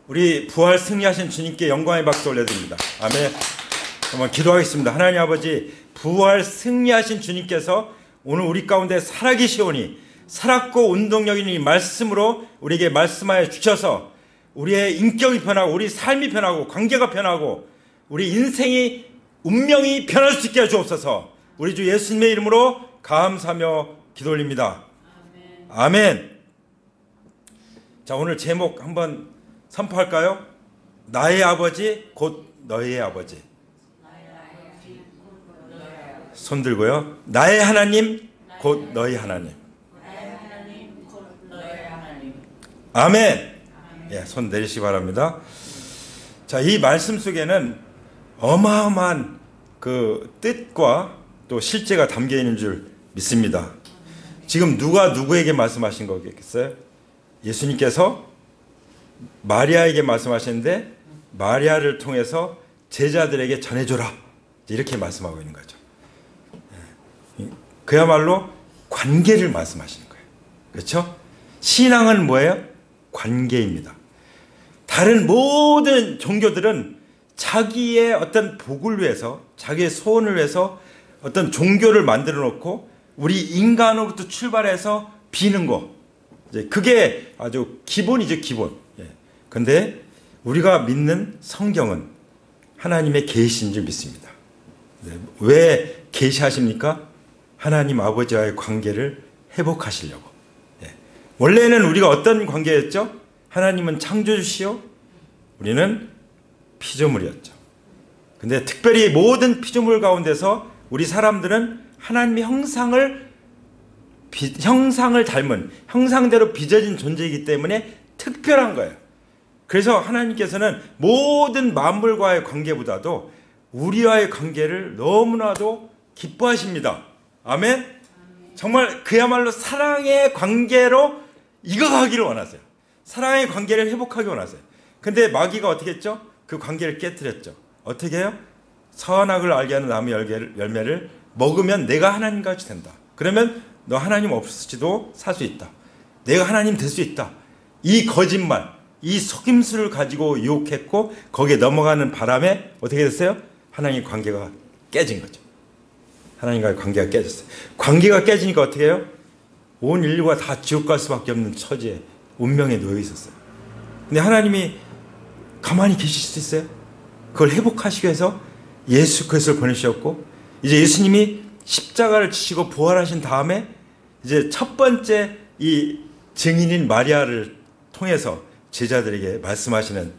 우리 부활 승리하신 주님께 영광의 박수 올려드립니다. 아멘. 한번 기도하겠습니다. 하나님 아버지, 부활 승리하신 주님께서 오늘 우리 가운데 살아계시오니 살았고 운동력 있는 이 말씀으로 우리에게 말씀하여 주셔서 우리의 인격이 변하고 우리 삶이 변하고 관계가 변하고 우리 인생이 운명이 변할 수 있게 해주옵소서. 우리 주 예수님의 이름으로 감사하며 기도 올립니다. 아멘. 자, 오늘 제목 한번 선포할까요? 나의 아버지 곧 너의 아버지. 손 들고요. 나의 하나님 곧 너의 하나님. 아멘. 예, 손 내리시기 바랍니다. 자, 이 말씀 속에는 어마어마한 그 뜻과 또 실제가 담겨 있는 줄 믿습니다. 지금 누가 누구에게 말씀하신 거겠어요? 예수님께서 마리아에게 말씀하시는데 마리아를 통해서 제자들에게 전해줘라, 이렇게 말씀하고 있는 거죠. 그야말로 관계를 말씀하시는 거예요. 그렇죠? 신앙은 뭐예요? 관계입니다. 다른 모든 종교들은 자기의 어떤 복을 위해서, 자기의 소원을 위해서 어떤 종교를 만들어 놓고 우리 인간으로부터 출발해서 비는 거, 이제 그게 아주 기본이죠, 기본. 그런데 우리가 믿는 성경은 하나님의 계시인 줄 믿습니다. 왜 계시하십니까? 하나님 아버지와의 관계를 회복하시려고. 원래는 우리가 어떤 관계였죠? 하나님은 창조주시요, 우리는 피조물이었죠. 근데 특별히 모든 피조물 가운데서 우리 사람들은 하나님의 형상을 닮은, 형상대로 빚어진 존재이기 때문에 특별한 거예요. 그래서 하나님께서는 모든 만물과의 관계보다도 우리와의 관계를 너무나도 기뻐하십니다. 아멘? 정말 그야말로 사랑의 관계로 이어가기를 원하세요. 사랑의 관계를 회복하기 원하세요. 근데 마귀가 어떻게 했죠? 그 관계를 깨뜨렸죠. 어떻게 해요? 선악을 알게 하는 나무의 열매를 먹으면 내가 하나님같이 된다. 그러면 너 하나님 없을지도 살 수 있다. 내가 하나님 될 수 있다. 이 거짓말, 이 속임수를 가지고 유혹했고 거기에 넘어가는 바람에 어떻게 됐어요? 하나님 관계가 깨진 거죠. 하나님과의 관계가 깨졌어요. 관계가 깨지니까 어떻게 해요? 온 인류가 다 지옥 갈 수밖에 없는 처지에, 운명에 놓여 있었어요. 근데 하나님이 가만히 계실 수 있어요? 그걸 회복하시기 위해서 예수 그리스도를 보내주셨고, 이제 예수님이 십자가를 지시고 부활하신 다음에 이제 첫 번째 이 증인인 마리아를 통해서 제자들에게 말씀하시는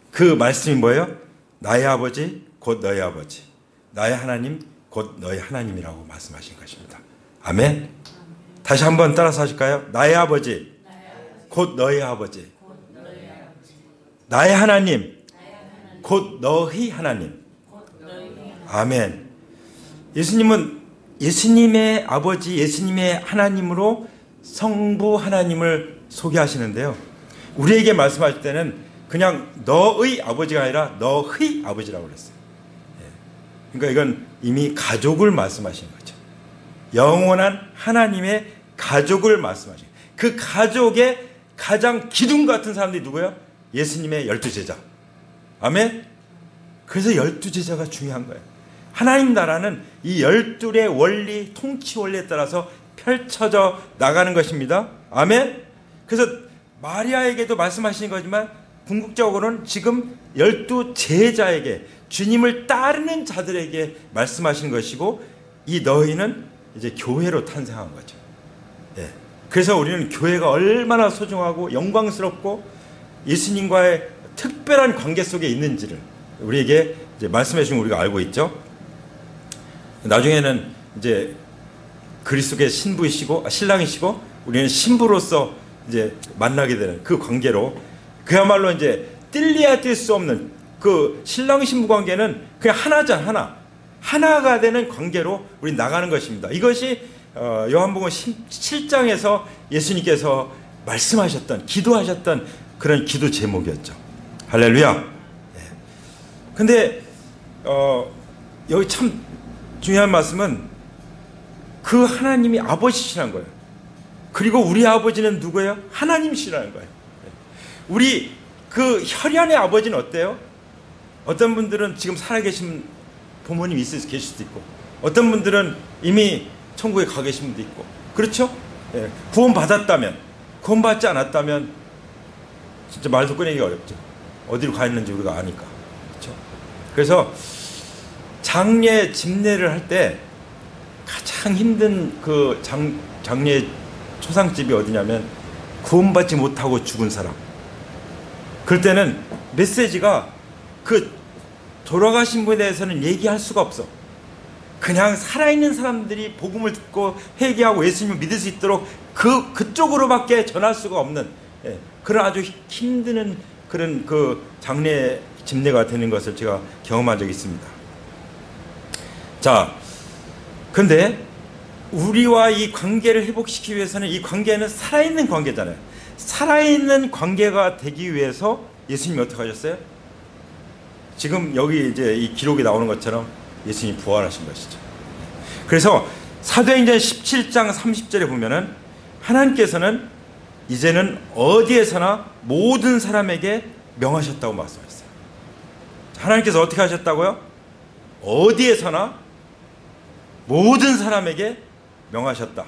그 말씀이 뭐예요? 나의 아버지 곧 너의 아버지, 나의 하나님 곧 너의 하나님이라고 말씀하신 것입니다. 아멘. 다시 한번 따라서 하실까요? 나의 아버지 곧 너의 아버지, 나의 하나님 곧 너의 하나님. 아멘. 예수님은 예수님의 아버지, 예수님의 하나님으로 성부 하나님을 소개하시는데요, 우리에게 말씀하실 때는 그냥 너의 아버지가 아니라 너의 아버지라고 그랬어요. 그러니까 이건 이미 가족을 말씀하시는 거죠. 영원한 하나님의 가족을 말씀하시는 거예요. 그 가족의 가장 기둥 같은 사람들이 누구예요? 예수님의 12제자. 아멘. 그래서 12제자가 중요한 거예요. 하나님 나라는 이 12의 원리, 통치 원리에 따라서 펼쳐져 나가는 것입니다. 아멘. 그래서 마리아에게도 말씀하시는 거지만 궁극적으로는 지금 12제자에게, 주님을 따르는 자들에게 말씀하신 것이고, 이 너희는 이제 교회로 탄생한 거죠. 예. 그래서 우리는 교회가 얼마나 소중하고 영광스럽고 예수님과의 특별한 관계 속에 있는지를 우리에게 이제 말씀해 주신 우리가 알고 있죠. 나중에는 이제 그리스도의 신부이시고, 신랑이시고, 우리는 신부로서 이제 만나게 되는 그 관계로, 그야말로 이제 뗄래야 뗄 수 없는 그 신랑 신부 관계는 그냥 하나가 되는 관계로 우리 나가는 것입니다. 이것이 요한복음 7장에서 예수님께서 말씀하셨던, 기도하셨던 그런 기도 제목이었죠. 할렐루야. 근데 여기 참 중요한 말씀은 그 하나님이 아버지시라는 거예요. 그리고 우리 아버지는 누구예요? 하나님이시라는 거예요. 우리 그 혈연의 아버지는 어때요? 어떤 분들은 지금 살아계신 부모님이 계실 수도 있고, 어떤 분들은 이미 천국에 가 계신 분도 있고, 그렇죠? 예. 구원받았다면, 구원받지 않았다면 진짜 말도 꺼내기가 어렵죠. 어디로 가 있는지 우리가 아니까. 그렇죠? 그래서 장례 집례를 할 때 가장 힘든 그 장례 초상집이 어디냐면 구원받지 못하고 죽은 사람. 그럴 때는 메시지가 그 돌아가신 분에 대해서는 얘기할 수가 없어. 그냥 살아있는 사람들이 복음을 듣고 회개하고 예수님을 믿을 수 있도록 그쪽으로밖에 전할 수가 없는, 예, 그런 아주 힘드는 그런 그 장례 집례가 되는 것을 제가 경험한 적이 있습니다. 자, 근데 우리와 이 관계를 회복시키기 위해서는, 이 관계는 살아있는 관계잖아요. 살아있는 관계가 되기 위해서 예수님이 어떻게 하셨어요? 지금 여기 이제 이 기록이 나오는 것처럼 예수님이 부활하신 것이죠. 그래서 사도행전 17장 30절에 보면은 하나님께서는 이제는 어디에서나 모든 사람에게 명하셨다고 말씀하셨어요. 하나님께서 어떻게 하셨다고요? 어디에서나 모든 사람에게 명하셨다.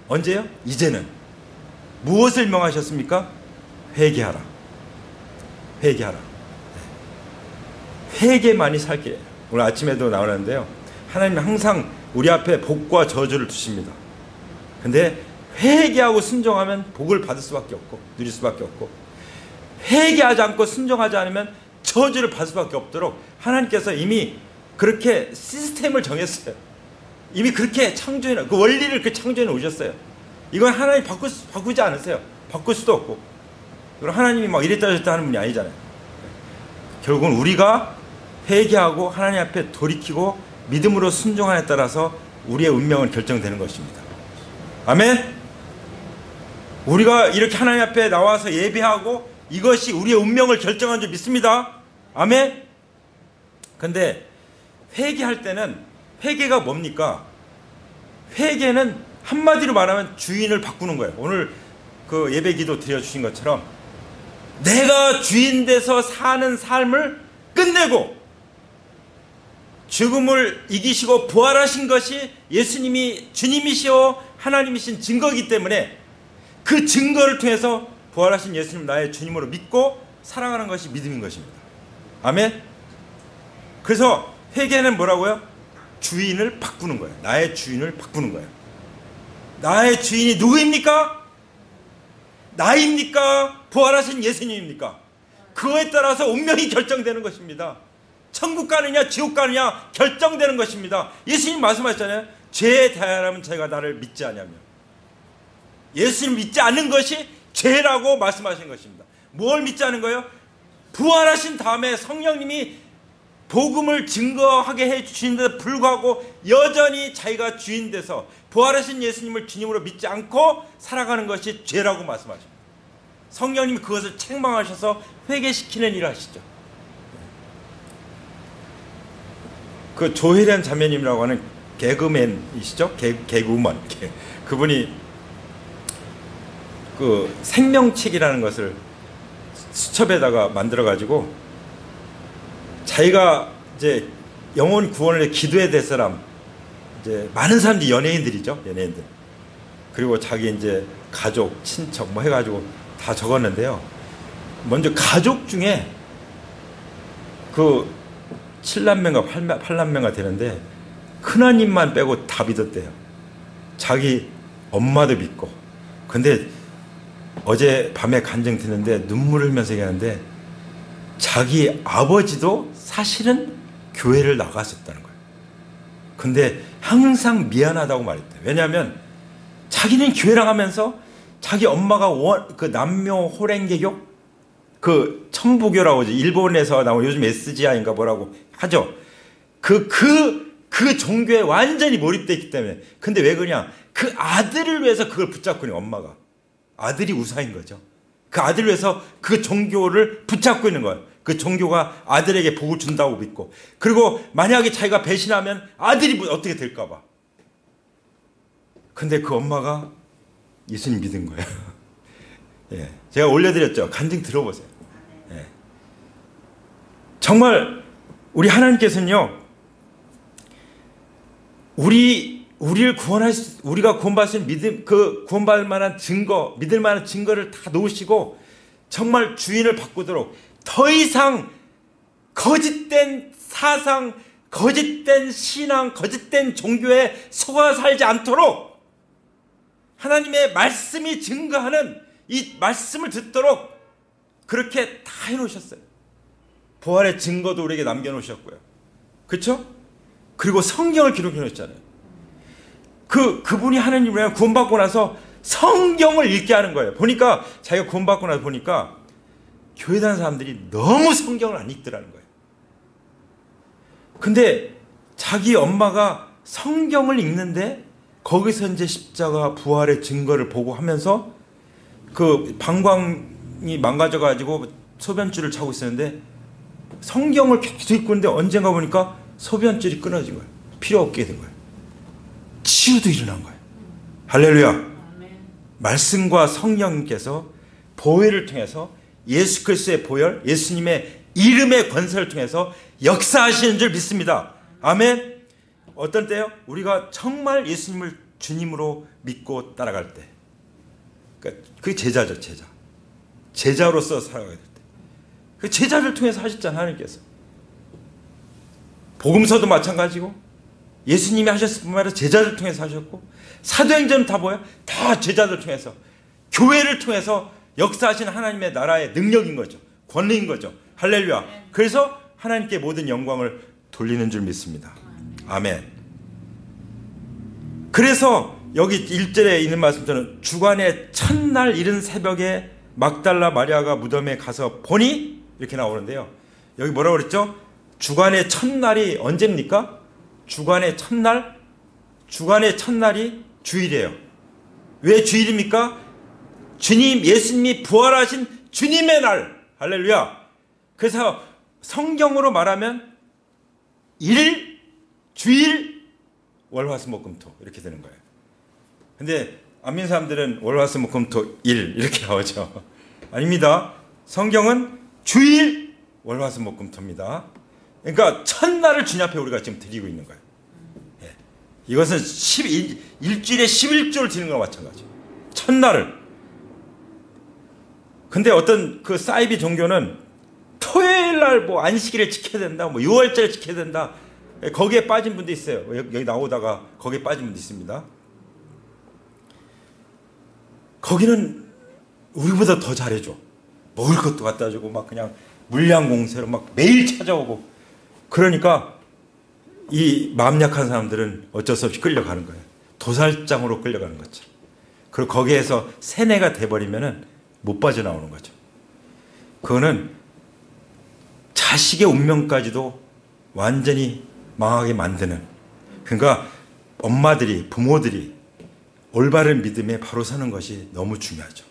언제요? 이제는. 무엇을 명하셨습니까? 회개하라. 회개하라. 회개만이 살 길이에요. 오늘 아침에도 나오는데요, 하나님은 항상 우리 앞에 복과 저주를 두십니다. 근데 회개하고 순종하면 복을 받을 수밖에 없고 누릴 수밖에 없고, 회개하지 않고 순종하지 않으면 저주를 받을 수밖에 없도록 하나님께서 이미 그렇게 시스템을 정했어요. 이미 그렇게 창조해, 그 원리를 그렇게 창조해 놓으셨어요. 이건 하나님 바꾸지 않으세요. 바꿀 수도 없고. 그럼 하나님이 막 이랬다 저랬다 하는 분이 아니잖아요. 결국은 우리가 회개하고 하나님 앞에 돌이키고 믿음으로 순종하에 따라서 우리의 운명은 결정되는 것입니다. 아멘? 우리가 이렇게 하나님 앞에 나와서 예배하고 이것이 우리의 운명을 결정한 줄 믿습니다. 아멘? 근데 회개할 때는, 회개가 뭡니까? 회개는 한마디로 말하면 주인을 바꾸는 거예요. 오늘 그 예배 기도 드려주신 것처럼 내가 주인 돼서 사는 삶을 끝내고 죽음을 이기시고 부활하신 것이 예수님이 주님이시오 하나님이신 증거이기 때문에 그 증거를 통해서 부활하신 예수님 나의 주님으로 믿고 사랑하는 것이 믿음인 것입니다. 아멘? 그래서 회개는 뭐라고요? 주인을 바꾸는 거예요. 나의 주인을 바꾸는 거예요. 나의 주인이 누구입니까? 나입니까? 부활하신 예수님입니까? 그거에 따라서 운명이 결정되는 것입니다. 천국 가느냐 지옥 가느냐 결정되는 것입니다. 예수님 말씀하셨잖아요. 죄에 대하여라면 저희가 나를 믿지 않냐며. 예수님 믿지 않는 것이 죄라고 말씀하신 것입니다. 뭘 믿지 않은 거예요? 부활하신 다음에 성령님이 복음을 증거하게 해주시는데도 불구하고 여전히 자기가 주인 돼서 부활하신 예수님을 주님으로 믿지 않고 살아가는 것이 죄라고 말씀하십니다. 성령님이 그것을 책망하셔서 회개시키는 일을 하시죠. 그 조혜련 자매님이라고 하는 개그맨이시죠? 개그우먼. 그분이 그 생명책이라는 것을 수첩에다가 만들어가지고 자기가 이제 영혼 구원을 위해 기도해야 될 사람, 이제 많은 사람들이 연예인들이죠. 연예인들. 그리고 자기 이제 가족, 친척 뭐 해가지고 다 적었는데요. 먼저 가족 중에 그 7남매가 8남매가 되는데 큰아님만 빼고 다 믿었대요. 자기 엄마도 믿고. 근데 어제 밤에 간증 듣는데 눈물을 흘면서 얘기하는데 자기 아버지도 사실은 교회를 나갔었다는 거예요. 근데 항상 미안하다고 말했대요. 왜냐하면 자기는 교회 나가면서 자기 엄마가 그 남묘 호랭개교, 그 천부교라고 하죠. 일본에서 나온 요즘 SGI인가 뭐라고 하죠. 그 종교에 완전히 몰입되어 있기 때문에. 근데 왜 그러냐? 그 아들을 위해서 그걸 붙잡고 있는 엄마가. 아들이 우사인 거죠. 그 아들을 위해서 그 종교를 붙잡고 있는 거예요. 그 종교가 아들에게 복을 준다고 믿고. 그리고 만약에 자기가 배신하면 아들이 어떻게 될까 봐. 근데 그 엄마가 예수님 믿은 거예요. 예, 제가 올려드렸죠. 간증 들어보세요. 예. 정말 우리 하나님께서는요, 우리를 우리가 구원받을 수 있는 믿음, 그 구원받을 만한 증거, 믿을 만한 증거를 다 놓으시고 정말 주인을 바꾸도록, 더 이상 거짓된 사상, 거짓된 신앙, 거짓된 종교에 속아 살지 않도록 하나님의 말씀이 증거하는 이 말씀을 듣도록 그렇게 다 해놓으셨어요. 부활의 증거도 우리에게 남겨놓으셨고요. 그렇죠? 그리고 성경을 기록해 놓으셨잖아요. 그분이 하나님을 구원받고 나서 성경을 읽게 하는 거예요. 보니까 자기가 구원받고 나서 보니까 교회 다니는 사람들이 너무 성경을 안 읽더라는 거예요. 근데 자기 엄마가 성경을 읽는데 거기서 이제 십자가 부활의 증거를 보고 하면서 그 방광이 망가져가지고 소변줄을 차고 있었는데 성경을 계속 읽고 있는데 언젠가 보니까 소변줄이 끊어진 거예요. 필요 없게 된 거예요. 치유도 일어난 거예요. 할렐루야. 말씀과 성령님께서 보혈을 통해서 예수 그리스도의 보혈, 예수님의 이름의 권세를 통해서 역사하시는 줄 믿습니다. 아멘. 어떤 때요? 우리가 정말 예수님을 주님으로 믿고 따라갈 때, 그러니까 그 제자죠, 제자. 제자로서 살아가야 될 때. 그 제자를 통해서 하셨잖아요, 하나님께서. 복음서도 마찬가지고 예수님이 하셨을 뿐만 아니라 제자들 통해서 하셨고, 사도행전은 다 뭐야? 다 제자들 통해서, 교회를 통해서 역사하시는 하나님의 나라의 능력인 거죠. 권능인 거죠. 할렐루야. 그래서 하나님께 모든 영광을 돌리는 줄 믿습니다. 아멘. 그래서 여기 1절에 있는 말씀처럼 주간의 첫날 이른 새벽에 막달라 마리아가 무덤에 가서 보니, 이렇게 나오는데요. 여기 뭐라고 그랬죠? 주간의 첫날이 언제입니까? 주간의 첫날? 주간의 첫날이 주일이에요. 왜 주일입니까? 주님, 예수님이 부활하신 주님의 날. 할렐루야. 그래서 성경으로 말하면 일, 주일, 월화수목금토 이렇게 되는 거예요. 근데 안 믿는 사람들은 월화수목금토 일 이렇게 나오죠. 아닙니다. 성경은 주일, 월화수목금토입니다. 그러니까 첫날을 주님 앞에 우리가 지금 드리고 있는 거예요. 예. 이것은 일주일에 11조를 드리는 거와 마찬가지예요. 첫날을. 근데 어떤 그 사이비 종교는 토요일 날 뭐 안식일을 지켜야 된다, 뭐 6월절을 지켜야 된다, 거기에 빠진 분도 있어요. 여기 나오다가 거기에 빠진 분도 있습니다. 거기는 우리보다 더 잘해줘. 먹을 것도 갖다 주고 막 그냥 물량 공세로 막 매일 찾아오고. 그러니까 이 마음 약한 사람들은 어쩔 수 없이 끌려가는 거예요. 도살장으로 끌려가는 거죠. 그리고 거기에서 세뇌가 돼버리면은 못 빠져나오는 거죠. 그거는 자식의 운명까지도 완전히 망하게 만드는, 그러니까 엄마들이, 부모들이 올바른 믿음에 바로 서는 것이 너무 중요하죠.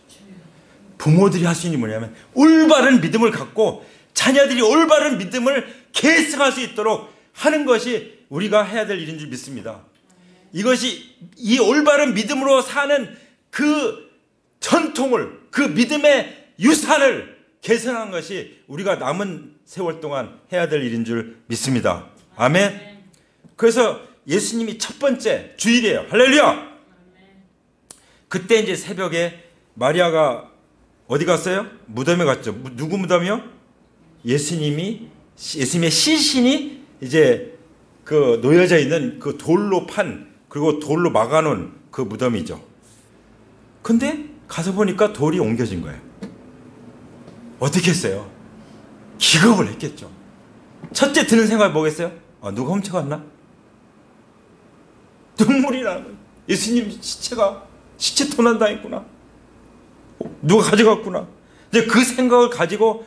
부모들이 할 수 있는 게 뭐냐면 올바른 믿음을 갖고 자녀들이 올바른 믿음을 계승할 수 있도록 하는 것이 우리가 해야 될 일인 줄 믿습니다. 이것이, 이 올바른 믿음으로 사는 그 전통을, 그 믿음의 유산을 개선하는 것이 우리가 남은 세월 동안 해야 될 일인 줄 믿습니다. 아멘. 그래서 예수님이 첫 번째 주일이에요. 할렐루야. 그때 이제 새벽에 마리아가 어디 갔어요? 무덤에 갔죠. 누구 무덤이요? 예수님의 시신이 이제 그 놓여져 있는 그 돌로 판, 그리고 돌로 막아놓은 그 무덤이죠. 근데 가서 보니까 돌이 옮겨진 거예요. 어떻게 했어요? 기겁을 했겠죠. 첫째 드는 생각이 뭐겠어요? 아, 누가 훔쳐갔나? 눈물이 나는 거예요. 예수님 시체 도난당했구나. 누가 가져갔구나. 이제 그 생각을 가지고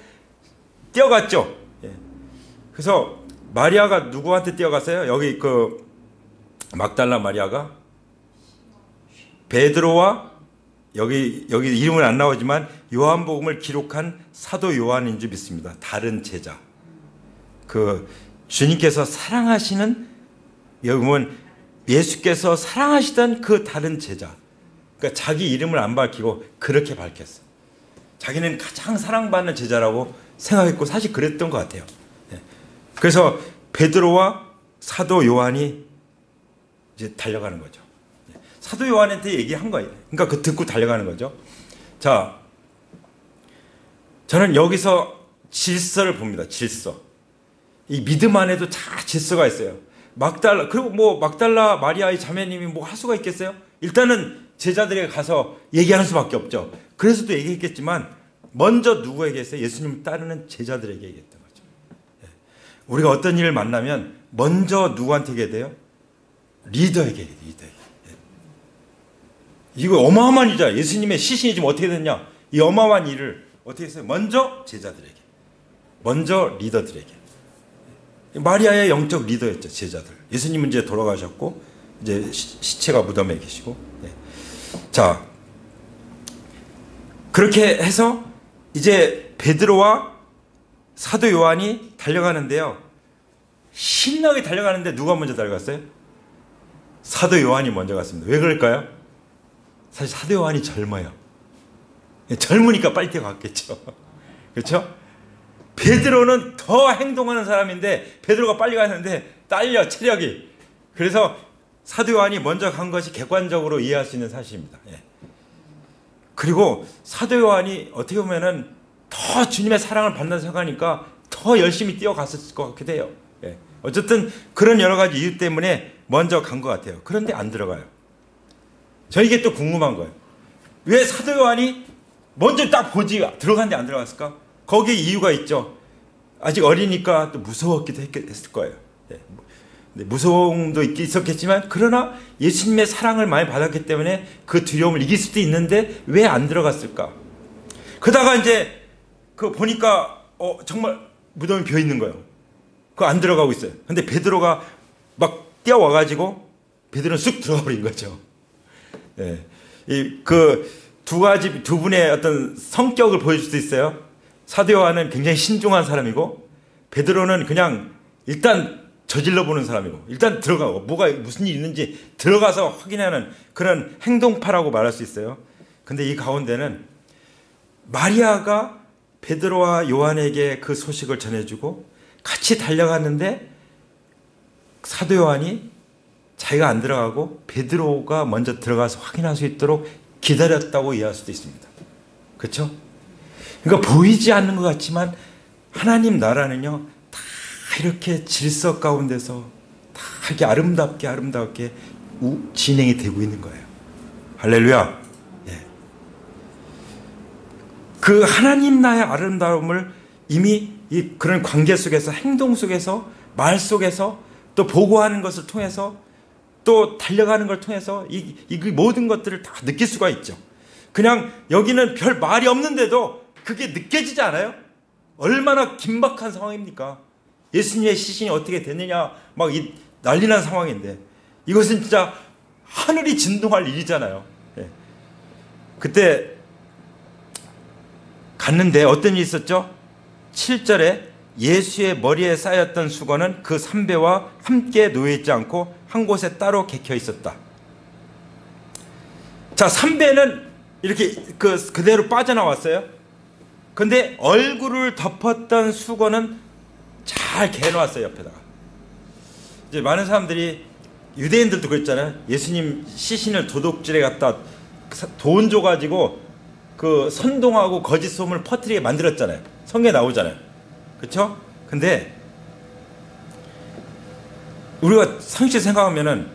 뛰어갔죠. 예. 그래서 마리아가 누구한테 뛰어갔어요? 여기 그 막달라 마리아가 베드로와 여기 이름은 안 나오지만 요한복음을 기록한 사도 요한인 줄 믿습니다. 다른 제자. 그 주님께서 사랑하시는, 여기 보면 예수께서 사랑하시던 그 다른 제자. 그러니까 자기 이름을 안 밝히고 그렇게 밝혔어. 자기는 가장 사랑받는 제자라고 생각했고 사실 그랬던 것 같아요. 그래서 베드로와 사도 요한이 이제 달려가는 거죠. 사도 요한한테 얘기한 거예요. 그러니까 그 듣고 달려가는 거죠. 자, 저는 여기서 질서를 봅니다. 질서. 이 믿음 안에도 다 질서가 있어요. 막달라, 그리고 뭐 막달라 마리아의 자매님이 뭐 할 수가 있겠어요? 일단은 제자들에게 가서 얘기하는 수밖에 없죠. 그래서도 얘기했겠지만 먼저 누구에게 했어요? 예수님 따르는 제자들에게 얘기했던 거죠. 우리가 어떤 일을 만나면 먼저 누구한테 얘기해야 돼요? 리더에게. 이거 어마어마한 일이잖아요. 예수님의 시신이 지금 어떻게 됐냐? 이 어마어마한 일을 어떻게 했어요? 먼저 제자들에게. 먼저 리더들에게. 마리아의 영적 리더였죠. 제자들. 예수님은 이제 돌아가셨고 이제 시체가 무덤에 계시고. 자, 그렇게 해서 이제 베드로와 사도 요한이 달려가는데요. 신나게 달려가는데 누가 먼저 달려갔어요? 사도 요한이 먼저 갔습니다. 왜 그럴까요? 사실 사도 요한이 젊어요. 젊으니까 빨리 뛰어갔겠죠. 그렇죠? 베드로는 더 행동하는 사람인데 베드로가 빨리 가는데 딸려 체력이. 그래서 사도 요한이 먼저 간 것이 객관적으로 이해할 수 있는 사실입니다. 그리고 사도 요한이 어떻게 보면은 더 주님의 사랑을 받는 생각하니까 더 열심히 뛰어갔을 것 같기도 해요. 어쨌든 그런 여러 가지 이유 때문에 먼저 간 것 같아요. 그런데 안 들어가요. 저 이게 또 궁금한 거예요. 왜 사도 요한이 먼저 딱 보지 들어갔는데 안 들어갔을까? 거기에 이유가 있죠. 아직 어리니까 또 무서웠기도 했을 거예요. 무서움도 있었겠지만 그러나 예수님의 사랑을 많이 받았기 때문에 그 두려움을 이길 수도 있는데 왜 안 들어갔을까? 그러다가 이제 그 보니까 정말 무덤이 비어 있는 거예요. 그거 안 들어가고 있어요. 근데 베드로가 막 뛰어와가지고 베드로는 쑥 들어가 버린 거죠. 그 두 분의 어떤 성격을 보여줄 수 있어요. 사도 요한은 굉장히 신중한 사람이고 베드로는 그냥 일단 저질러 보는 사람이고 일단 들어가고 무슨 일이 있는지 들어가서 확인하는 그런 행동파라고 말할 수 있어요. 근데 이 가운데는 마리아가 베드로와 요한에게 그 소식을 전해주고 같이 달려갔는데 사도 요한이 자기가 안 들어가고 베드로가 먼저 들어가서 확인할 수 있도록 기다렸다고 이해할 수도 있습니다. 그렇죠? 그러니까 보이지 않는 것 같지만 하나님 나라는요 다 이렇게 질서 가운데서 다 이렇게 아름답게 진행이 되고 있는 거예요. 할렐루야. 그 하나님 나의 아름다움을 이미 이 그런 관계 속에서 행동 속에서 말 속에서 또 보고하는 것을 통해서 또 달려가는 걸 통해서 이 모든 것들을 다 느낄 수가 있죠. 그냥 여기는 별 말이 없는데도 그게 느껴지지 않아요? 얼마나 긴박한 상황입니까? 예수님의 시신이 어떻게 됐느냐 막 난리난 상황인데 이것은 진짜 하늘이 진동할 일이잖아요. 그때 갔는데 어떤 일이 있었죠? 7절에 예수의 머리에 쌓였던 수건은 그 삼배와 함께 놓여있지 않고 한 곳에 따로 객혀 있었다. 자, 삼배는 이렇게 그대로 빠져나왔어요. 근데 얼굴을 덮었던 수건은 잘 개놓았어요, 옆에다가. 이제 많은 사람들이 유대인들도 그랬잖아요. 예수님 시신을 도둑질해 갖다 돈 줘가지고 그 선동하고 거짓 소문을 퍼뜨리게 만들었잖아요. 성경에 나오잖아요. 그렇죠? 근데 우리가 상식 생각하면은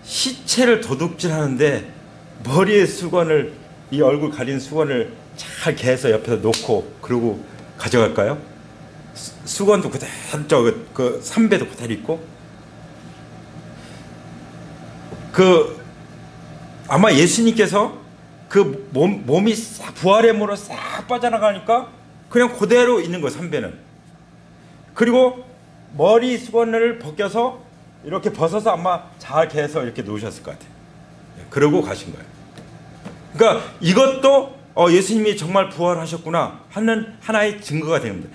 시체를 도둑질하는데 머리에 수건을 이 얼굴 가린 수건을 잘 개서 옆에서 놓고 그러고 가져갈까요? 수건도 그대로 그 삼배도 그대로 있고 아마 예수님께서 그 몸이 싹 부활의 몸으로 싹 빠져나가니까 그냥 그대로 있는 거예요. 삼배는. 그리고 머리 수건을 벗겨서 이렇게 벗어서 아마 잘 개서 이렇게 놓으셨을 것 같아요. 그러고 가신 거예요. 그러니까 이것도 예수님이 정말 부활하셨구나 하는 하나의 증거가 됩니다.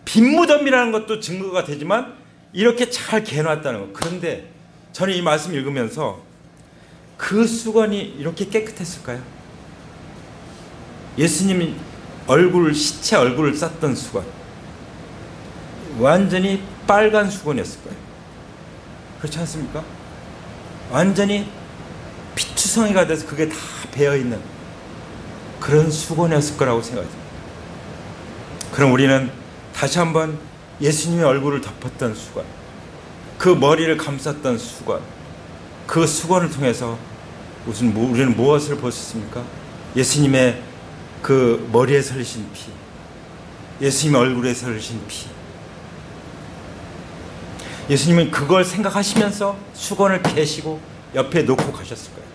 빈 무덤이라는 것도 증거가 되지만 이렇게 잘 개놨다는 거. 그런데 저는 이 말씀 읽으면서 그 수건이 이렇게 깨끗했을까요? 예수님이 시체 얼굴을 쌌던 수건, 완전히 빨간 수건이었을 거예요. 그렇지 않습니까? 완전히 피투성이가 돼서 그게 다 배어있는 그런 수건이었을 거라고 생각이 듭니다. 그럼 우리는 다시 한번 예수님의 얼굴을 덮었던 수건, 그 머리를 감쌌던 수건, 그 수건을 통해서 우리는 무엇을 볼 수 있습니까? 예수님의 그 머리에 흘리신 피, 예수님의 얼굴에 흘리신 피. 예수님은 그걸 생각하시면서 수건을 캐시고 옆에 놓고 가셨을 거예요.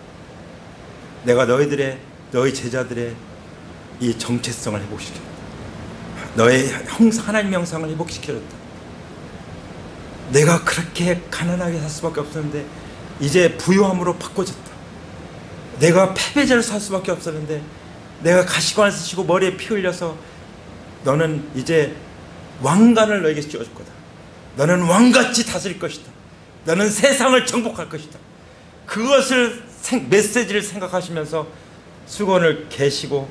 내가 너희 제자들의 이 정체성을 회복시켰다. 너의 하나님의 형상을 회복시켜줬다. 내가 그렇게 가난하게 살 수밖에 없었는데 이제 부유함으로 바꿔줬다. 내가 패배자로 살 수밖에 없었는데 내가 가시관을 쓰시고 머리에 피 흘려서 너는 이제 왕관을 너에게 씌워줄 거다. 너는 왕같이 다스릴 것이다. 너는 세상을 정복할 것이다. 그것을 메시지를 생각하시면서 수건을 개시고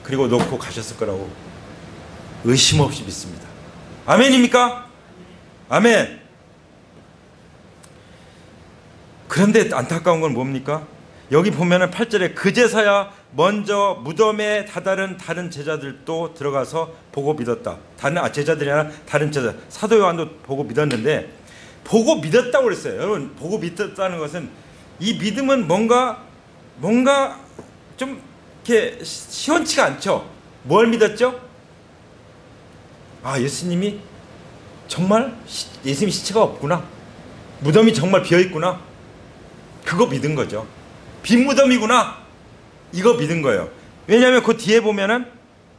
그리고 놓고 가셨을 거라고 의심 없이 믿습니다. 아멘입니까? 아멘. 그런데 안타까운 건 뭡니까? 여기 보면은 8절에 그제서야 먼저 무덤에 다다른 다른 제자들도 들어가서 보고 믿었다. 제자들이 아니라 다른 제자, 사도 요한도 보고 믿었는데, 보고 믿었다고 그랬어요. 여러분, 보고 믿었다는 것은, 이 믿음은 뭔가 좀 이렇게 시원치가 않죠. 뭘 믿었죠? 아, 예수님이 정말 예수님 시체가 없구나. 무덤이 정말 비어있구나. 그거 믿은 거죠. 빈 무덤이구나. 이거 믿은 거예요. 왜냐하면 그 뒤에 보면은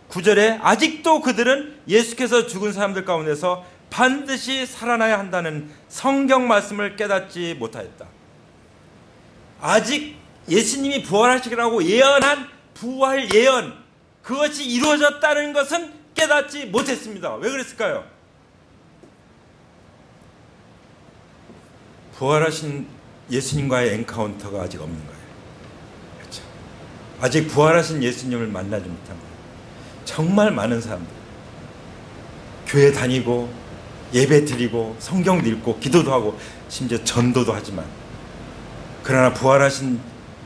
9절에 아직도 그들은 예수께서 죽은 사람들 가운데서 반드시 살아나야 한다는 성경 말씀을 깨닫지 못하였다. 아직 예수님이 부활하시리라고 예언한 부활 예언, 그것이 이루어졌다는 것은 깨닫지 못했습니다. 왜 그랬을까요? 부활하신 예수님과의 엔카운터가 아직 없는 거예요. 그렇죠? 아직 부활하신 예수님을 만나지 못한 거예요. 정말 많은 사람들, 교회 다니고 예배 드리고 성경도 읽고 기도도 하고 심지어 전도도 하지만, 그러나 부활하신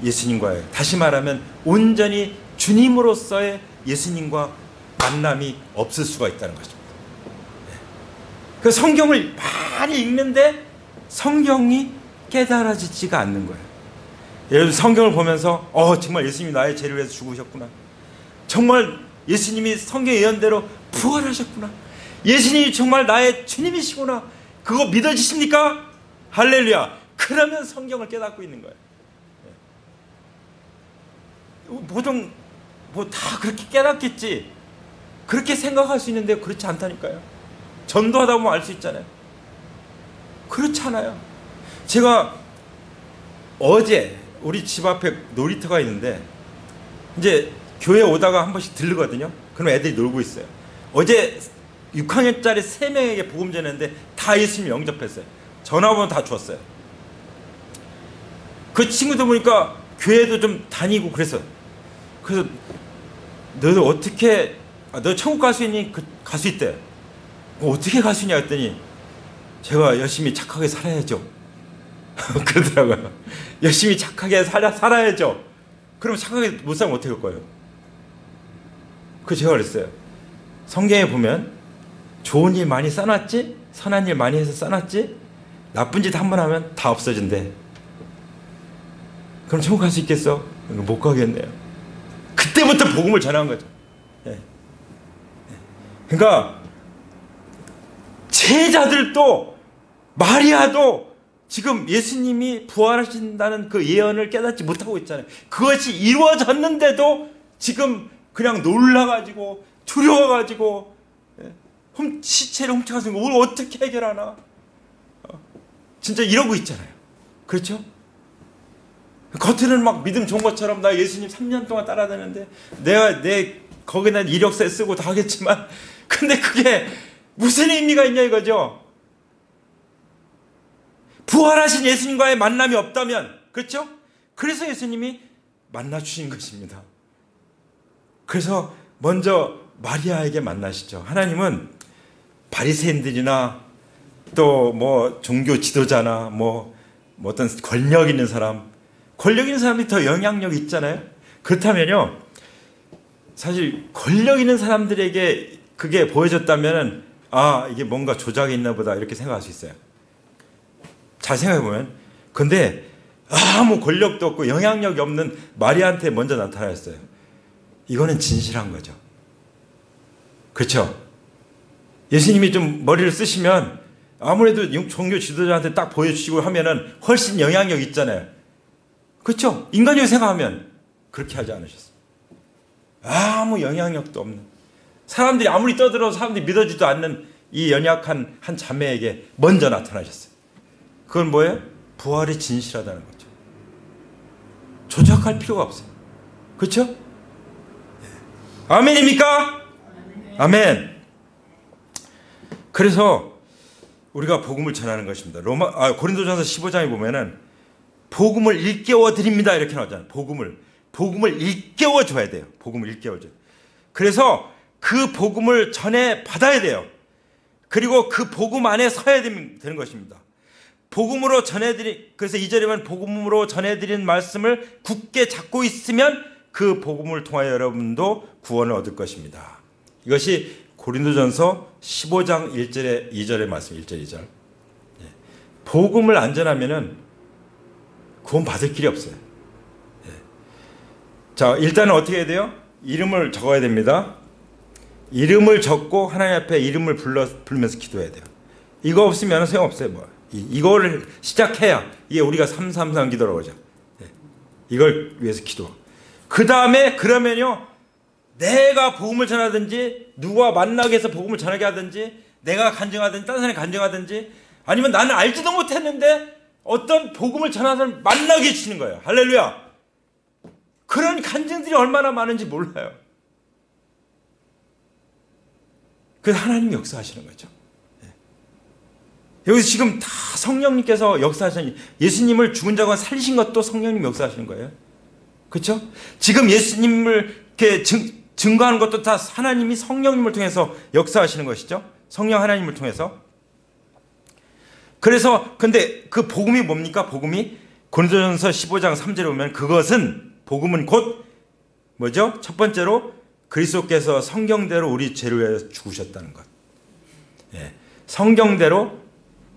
예수님과의, 다시 말하면 온전히 주님으로서의 예수님과 만남이 없을 수가 있다는 것입니다. 그 성경을 많이 읽는데 성경이 깨달아지지가 않는 거예요. 예를 들어 성경을 보면서 정말 예수님이 나의 죄를 위해서 죽으셨구나. 정말 예수님이 성경 예언대로 부활하셨구나. 예수님이 정말 나의 주님이시구나. 그거 믿어지십니까? 할렐루야. 그러면 성경을 깨닫고 있는 거예요. 보통 다 그렇게 깨닫겠지, 그렇게 생각할 수 있는데 그렇지 않다니까요. 전도하다 보면 알 수 있잖아요. 그렇지 않아요. 제가 어제 우리 집 앞에 놀이터가 있는데 이제 교회 오다가 한 번씩 들르거든요. 그럼 애들이 놀고 있어요. 어제 6학년짜리 3명에게 복음 전했는데 다 예수님 영접했어요. 전화번호 다 줬어요. 그 친구들 보니까 교회도 좀 다니고 그래서 너들 어떻게, 너 천국 갈 수 있니? 갈 수 있대. 어떻게 갈 수 있냐 했더니 제가 열심히 착하게 살아야죠. 그러더라고요. 열심히 착하게 살아야죠. 그럼 착하게 못 살면 어떻게 할 거예요? 제가 그랬어요. 성경에 보면 좋은 일 많이 써놨지? 선한 일 많이 해서 써놨지? 나쁜 짓 한 번 하면 다 없어진대. 그럼 천국 갈 수 있겠어? 못 가겠네요. 그때부터 복음을 전한 거죠. 그러니까 제자들도 마리아도 지금 예수님이 부활하신다는 그 예언을 깨닫지 못하고 있잖아요. 그것이 이루어졌는데도 지금 그냥 놀라가지고 두려워가지고 시체를 훔쳐가서 뭘 어떻게 해결하나, 진짜 이러고 있잖아요. 그렇죠? 겉으로는 막 믿음 좋은 것처럼 나 예수님 3년 동안 따라다녔는데 내가 거기다 이력서에 쓰고 다 하겠지만, 근데 그게 무슨 의미가 있냐 이거죠. 부활하신 예수님과의 만남이 없다면, 그렇죠? 그래서 예수님이 만나 주신 것입니다. 그래서 먼저 마리아에게 만나시죠. 하나님은 바리새인들이나 또 뭐 종교 지도자나 뭐 어떤 권력 있는 사람이 더 영향력 있잖아요. 그렇다면요, 사실 권력 있는 사람들에게 그게 보여졌다면 이게 뭔가 조작이 있나 보다 이렇게 생각할 수 있어요. 잘 생각해보면. 근데 아무 권력도 없고 영향력이 없는 마리아한테 먼저 나타났어요. 이거는 진실한 거죠. 그렇죠? 예수님이 좀 머리를 쓰시면 아무래도 종교 지도자한테 딱 보여주시고 하면은 훨씬 영향력 있잖아요. 그렇죠? 인간적으로 생각하면 그렇게 하지 않으셨어요. 아무 영향력도 없는, 사람들이 아무리 떠들어도 사람들이 믿어지도 않는 이 연약한 한 자매에게 먼저 나타나셨어요. 그건 뭐예요? 부활이 진실하다는 거죠. 조작할 필요가 없어요. 그렇죠? 아멘입니까? 아멘. 그래서 우리가 복음을 전하는 것입니다. 고린도전서 15장에 보면은 복음을 일깨워 드립니다 이렇게 나오잖아요. 복음을 일깨워 줘야 돼요. 복음을 일깨워 줘요. 그래서 그 복음을 전해 받아야 돼요. 그리고 그 복음 안에 서야 되는 것입니다. 그래서 2절에만 복음으로 전해드린 말씀을 굳게 잡고 있으면 그 복음을 통하여 여러분도 구원을 얻을 것입니다. 이것이 고린도전서 15장 1절에 2절의 말씀, 1절 2절. 복음을 안 전하면은 구원 받을 길이 없어요. 자, 일단은 어떻게 해야 돼요? 이름을 적어야 됩니다. 이름을 적고 하나님 앞에 이름을 부르면서 기도해야 돼요. 이거 없으면 소용없어요. 이거를 시작해야 이게 우리가 333 기도라고 하죠. 이걸 위해서 기도. 그 다음에 그러면요, 내가 복음을 전하든지 누구와 만나게 해서 복음을 전하게 하든지 내가 간증하든지 다른 사람이 간증하든지 아니면 나는 알지도 못했는데 어떤 복음을 전하는 사람을 만나게 해주시는 거예요. 할렐루야. 그런 간증들이 얼마나 많은지 몰라요. 그래서 하나님이 역사하시는 거죠. 여기서 지금 다 성령님께서 역사하시는, 예수님을 죽은 자 가운데 살리신 것도 성령님이 역사하시는 거예요. 그렇죠? 지금 예수님을 이렇게 증거하는 것도 다 하나님이 성령님을 통해서 역사하시는 것이죠. 성령 하나님을 통해서. 그래서 근데 그 복음이 뭡니까? 복음이 고린도전서 15장 3절에 보면 복음은 곧 뭐죠? 첫 번째로 그리스도께서 성경대로 우리 죄를 위하여 죽으셨다는 것. 성경대로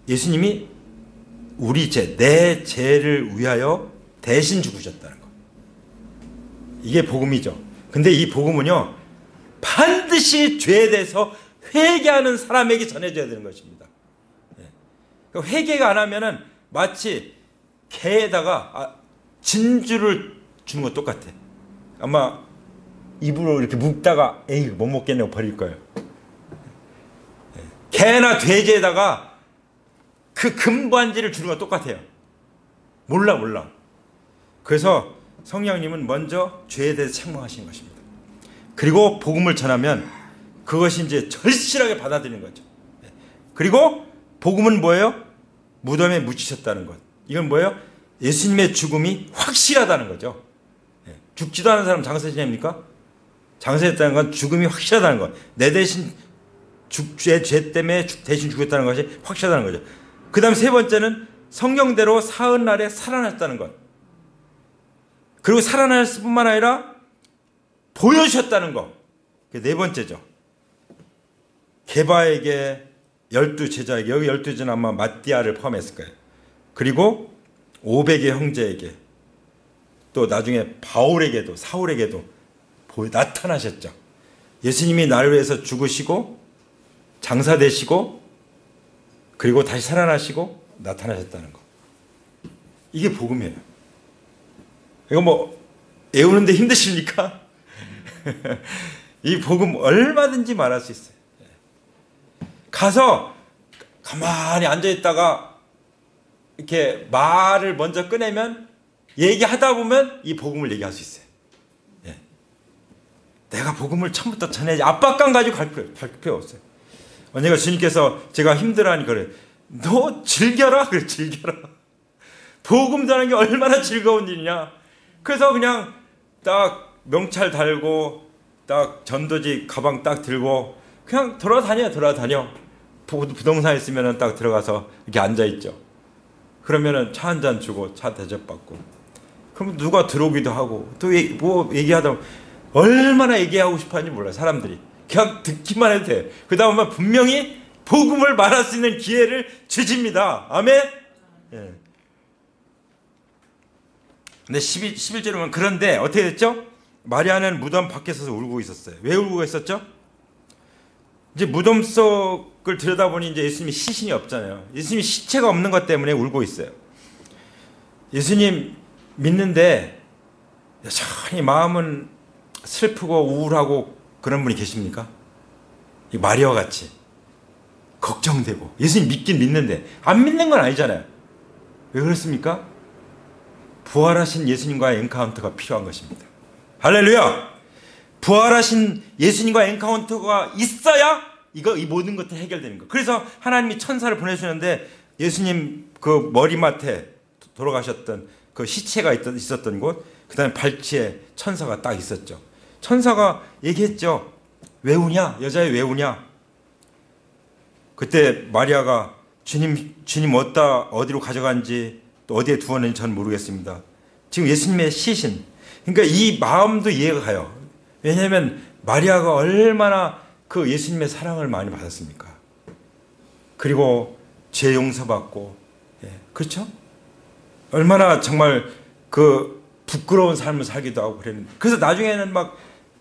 예수님이 우리 내 죄를 위하여 대신 죽으셨다는 것. 이게 복음이죠. 근데 이 복음은요, 반드시 죄에 대해서 회개하는 사람에게 전해져야 되는 것입니다. 회개가 안 하면은 마치 개에다가 진주를 주는 것 똑같아. 아마 입으로 이렇게 묵다가 에이 못 먹겠네 버릴 거예요. 개나 돼지에다가 그 금반지를 주는 것 똑같아요. 몰라. 그래서 성령님은 먼저 죄에 대해서 책망하시는 것입니다. 그리고 복음을 전하면 그것이 이제 절실하게 받아들이는 거죠. 그리고 복음은 뭐예요? 무덤에 묻히셨다는 것. 이건 뭐예요? 예수님의 죽음이 확실하다는 거죠. 죽지도 않은 사람 장사 지냅니까? 장사했다는 건 죽음이 확실하다는 것. 내 대신 죄 때문에 대신 죽였다는 것이 확실하다는 거죠. 그 다음 세 번째는 성경대로 사흘날에 살아났다는 것. 그리고 살아났을 뿐만 아니라 보여주셨다는 것. 네 번째죠. 게바에게 12제자에게, 여기 12제자는 아마 마띠아를 포함했을 거예요. 그리고 500의 형제에게, 또 나중에 사울에게도 나타나셨죠. 예수님이 나를 위해서 죽으시고 장사되시고 그리고 다시 살아나시고 나타나셨다는 거. 이게 복음이에요. 이거 외우는데 힘드십니까? 이 복음 얼마든지 말할 수 있어요. 가서 가만히 앉아있다가 이렇게 말을 먼저 꺼내면 얘기하다 보면 이 복음을 얘기할 수 있어요. 내가 복음을 처음부터 전해야지 압박감 가지고 갈 필요 없어요. 언젠가 주님께서 제가 힘들어하니 그래. 너 즐겨라. 그래, 즐겨라. 복음 전하는 게 얼마나 즐거운 일이냐. 그래서 그냥 딱 명찰 달고 딱 전도지 가방 딱 들고 그냥 돌아다녀. 부동산에 있으면은 딱 들어가서 이렇게 앉아 있죠. 그러면은 차 한 잔 주고 차 대접받고. 그럼 누가 들어오기도 하고 또 뭐 얘기하다 얼마나 얘기하고 싶어하는지 몰라요. 사람들이 그냥 듣기만 해도 돼. 그 다음에 분명히 복음을 말할 수 있는 기회를 주십니다. 아멘. 예. 근데 11절에 보면 그런데 어떻게 됐죠? 마리아는 무덤 밖에 서서 울고 있었어요. 왜 울고 있었죠? 이제 무덤 속을 들여다보니 이제 예수님이 시신이 없잖아요. 예수님이 시체가 없는 것 때문에 울고 있어요. 예수님 믿는데 여전히 마음은 슬프고 우울하고 그런 분이 계십니까? 마리아와 같이 걱정되고. 예수님 믿긴 믿는데 안 믿는 건 아니잖아요. 왜 그렇습니까? 부활하신 예수님과의 엔카운터가 필요한 것입니다. 할렐루야! 부활하신 예수님과 엔카운터가 있어야 이 모든 것들이 해결되는 거. 그래서 하나님이 천사를 보내주셨는데 예수님 그 머리맡에 돌아가셨던 그 시체가 있었던 곳, 그 다음에 발치에 천사가 딱 있었죠. 천사가 얘기했죠. 왜 우냐? 여자애 왜 우냐? 그때 마리아가 주님 어디로 가져간지 또 어디에 두었는지 저는 모르겠습니다. 지금 예수님의 시신. 그러니까 이 마음도 이해가 가요. 왜냐하면 마리아가 얼마나 그 예수님의 사랑을 많이 받았습니까? 그리고 죄 용서받고, 그렇죠? 얼마나 정말 그 부끄러운 삶을 살기도 하고 그랬는데, 그래서 나중에는 막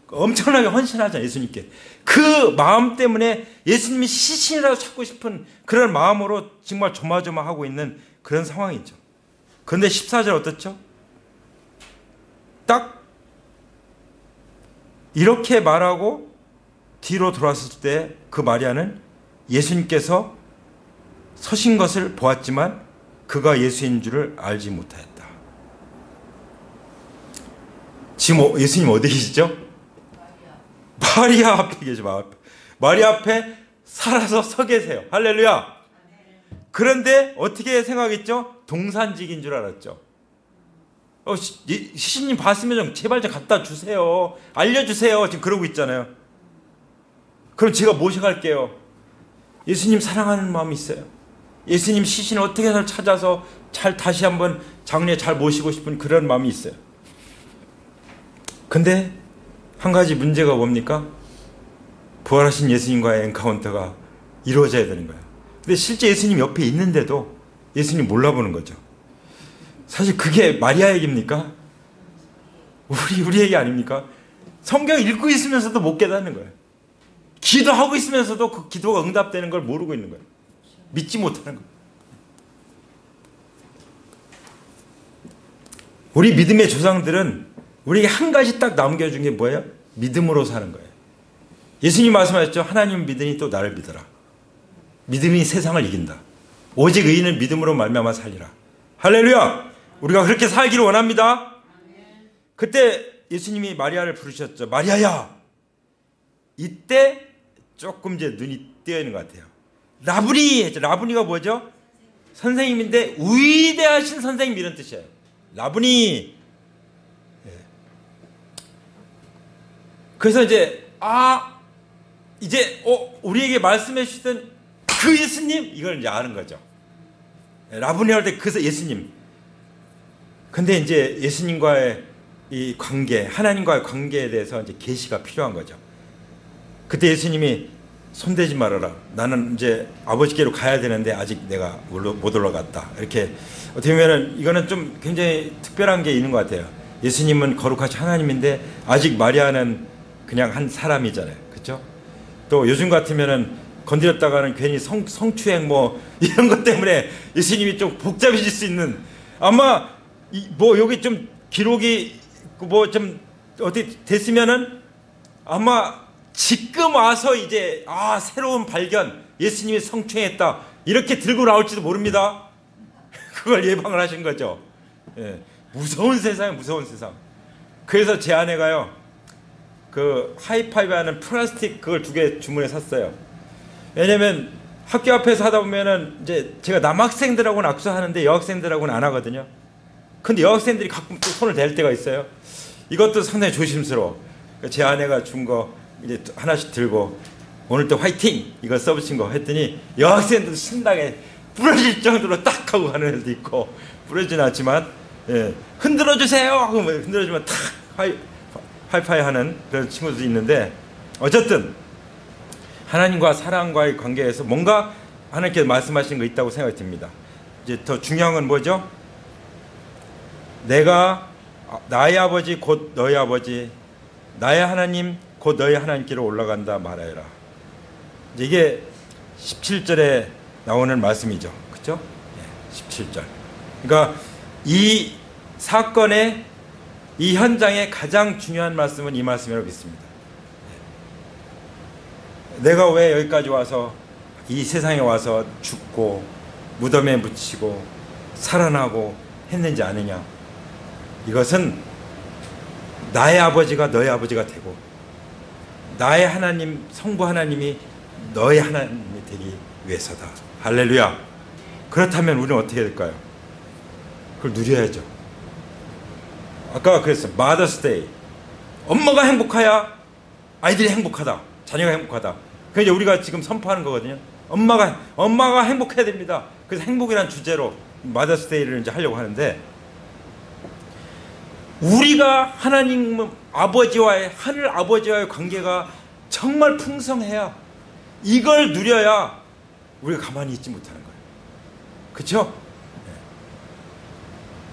엄청나게 헌신하잖아요, 예수님께. 그 마음 때문에 예수님이 시신이라도 찾고 싶은 그런 마음으로 정말 조마조마하고 있는 그런 상황이죠. 그런데 14절 어떻죠? 딱 이렇게 말하고 뒤로 돌아섰을 때 그 마리아는 예수님께서 서신 것을 보았지만 그가 예수인 줄을 알지 못하였다. 지금 예수님 어디 계시죠? 마리아 앞에 계시죠. 마리아 앞에 살아서 서 계세요. 할렐루야. 그런데 어떻게 생각했죠? 동산직인 줄 알았죠. 시신님 봤으면 좀 제발 좀 갖다 주세요. 알려주세요. 지금 그러고 있잖아요. 그럼 제가 모셔갈게요. 예수님 사랑하는 마음이 있어요. 예수님 시신을 어떻게 해서 찾아서 다시 한번 장례에 잘 모시고 싶은 그런 마음이 있어요. 근데 한 가지 문제가 뭡니까? 부활하신 예수님과의 엔카운터가 이루어져야 되는 거예요. 근데 실제 예수님 옆에 있는데도 예수님 몰라보는 거죠. 사실 그게 마리아 얘기입니까? 우리 얘기 아닙니까? 성경 읽고 있으면서도 못 깨닫는 거예요. 기도하고 있으면서도 그 기도가 응답되는 걸 모르고 있는 거예요. 믿지 못하는 거예요. 우리 믿음의 조상들은 우리에게 한 가지 딱 남겨준 게 뭐예요? 믿음으로 사는 거예요. 예수님 말씀하셨죠. 하나님 믿으니 또 나를 믿어라. 믿음이 세상을 이긴다. 오직 의인은 믿음으로 말미암아 살리라. 할렐루야. 우리가 그렇게 살기를 원합니다. 그때 예수님이 마리아를 부르셨죠. 마리아야. 이때 조금 이제 눈이 띄어 있는 것 같아요. 라부니 했죠. 라부니가 뭐죠? 선생님인데 위대하신 선생님 이런 뜻이에요. 라부니. 그래서 이제 우리에게 말씀해 주시던 그 예수님 이걸 이제 아는 거죠. 라부니 할 때 그래서 예수님. 근데 이제 예수님과의 이 관계, 하나님과의 관계에 대해서 이제 계시가 필요한 거죠. 그때 예수님이 손대지 말아라. 나는 이제 아버지께로 가야 되는데 아직 내가 못 올라갔다. 이렇게 어떻게 보면은 이거는 좀 굉장히 특별한 게 있는 것 같아요. 예수님은 거룩하신 하나님인데 아직 마리아는 그냥 한 사람이잖아요. 그렇죠? 또 요즘 같으면은 건드렸다가는 괜히 성추행 뭐 이런 것 때문에 예수님이 좀 복잡해질 수 있는, 아마 뭐 여기 좀 기록이 뭐 좀 어떻게 됐으면은 아마 지금 와서 이제 새로운 발견, 예수님이 성추행했다 이렇게 들고 나올지도 모릅니다. 그걸 예방을 하신 거죠. 무서운 세상이에요. 무서운 세상. 그래서 제 아내가요, 그 하이파이브 하는 플라스틱 그걸 2개 주문해 샀어요. 왜냐면 학교 앞에서 하다 보면은 이제 제가 남학생들하고는 악수하는데 여학생들하고는 안 하거든요. 근데 여학생들이 가끔 또 손을 댈 때가 있어요. 이것도 상당히 조심스러워. 제 아내가 준 거 이제 하나씩 들고 오늘 또 화이팅 이거 써붙인 거 했더니 여학생들 신나게 부러질 정도로 딱 하고 가는 애도 있고 부러지진 않지만 흔들어 주세요 하고 흔들어주면 탁 하이파이 하는 그런 친구도 있는데 어쨌든 하나님과 사랑과의 관계에서 뭔가 하나님께서 말씀하신 거 있다고 생각이 듭니다. 이제 더 중요한 건 뭐죠? 내가 나의 아버지 곧 너의 아버지 나의 하나님 곧 너의 하나님께로 올라간다 말하여라. 이게 17절에 나오는 말씀이죠. 그렇죠? 17절. 그러니까 이 사건의 이 현장의 가장 중요한 말씀은 이 말씀이라고 믿습니다. 내가 왜 여기까지 와서 이 세상에 와서 죽고 무덤에 묻히고 살아나고 했는지 아느냐? 이것은 나의 아버지가 너의 아버지가 되고 나의 하나님 성부 하나님이 너의 하나님이 되기 위해서다. 할렐루야. 그렇다면 우리는 어떻게 될까요? 그걸 누려야죠. 아까 그랬어요. 마더스데이. 엄마가 행복해야 아이들이 행복하다. 자녀가 행복하다. 그게 이제 우리가 지금 선포하는 거거든요. 엄마가 행복해야 됩니다. 그래서 행복이라는 주제로 마더스데이를 이제 하려고 하는데 우리가 하나님 아버지와의 하늘 아버지와의 관계가 정말 풍성해야 이걸 누려야 우리가 가만히 있지 못하는 거예요. 그렇죠?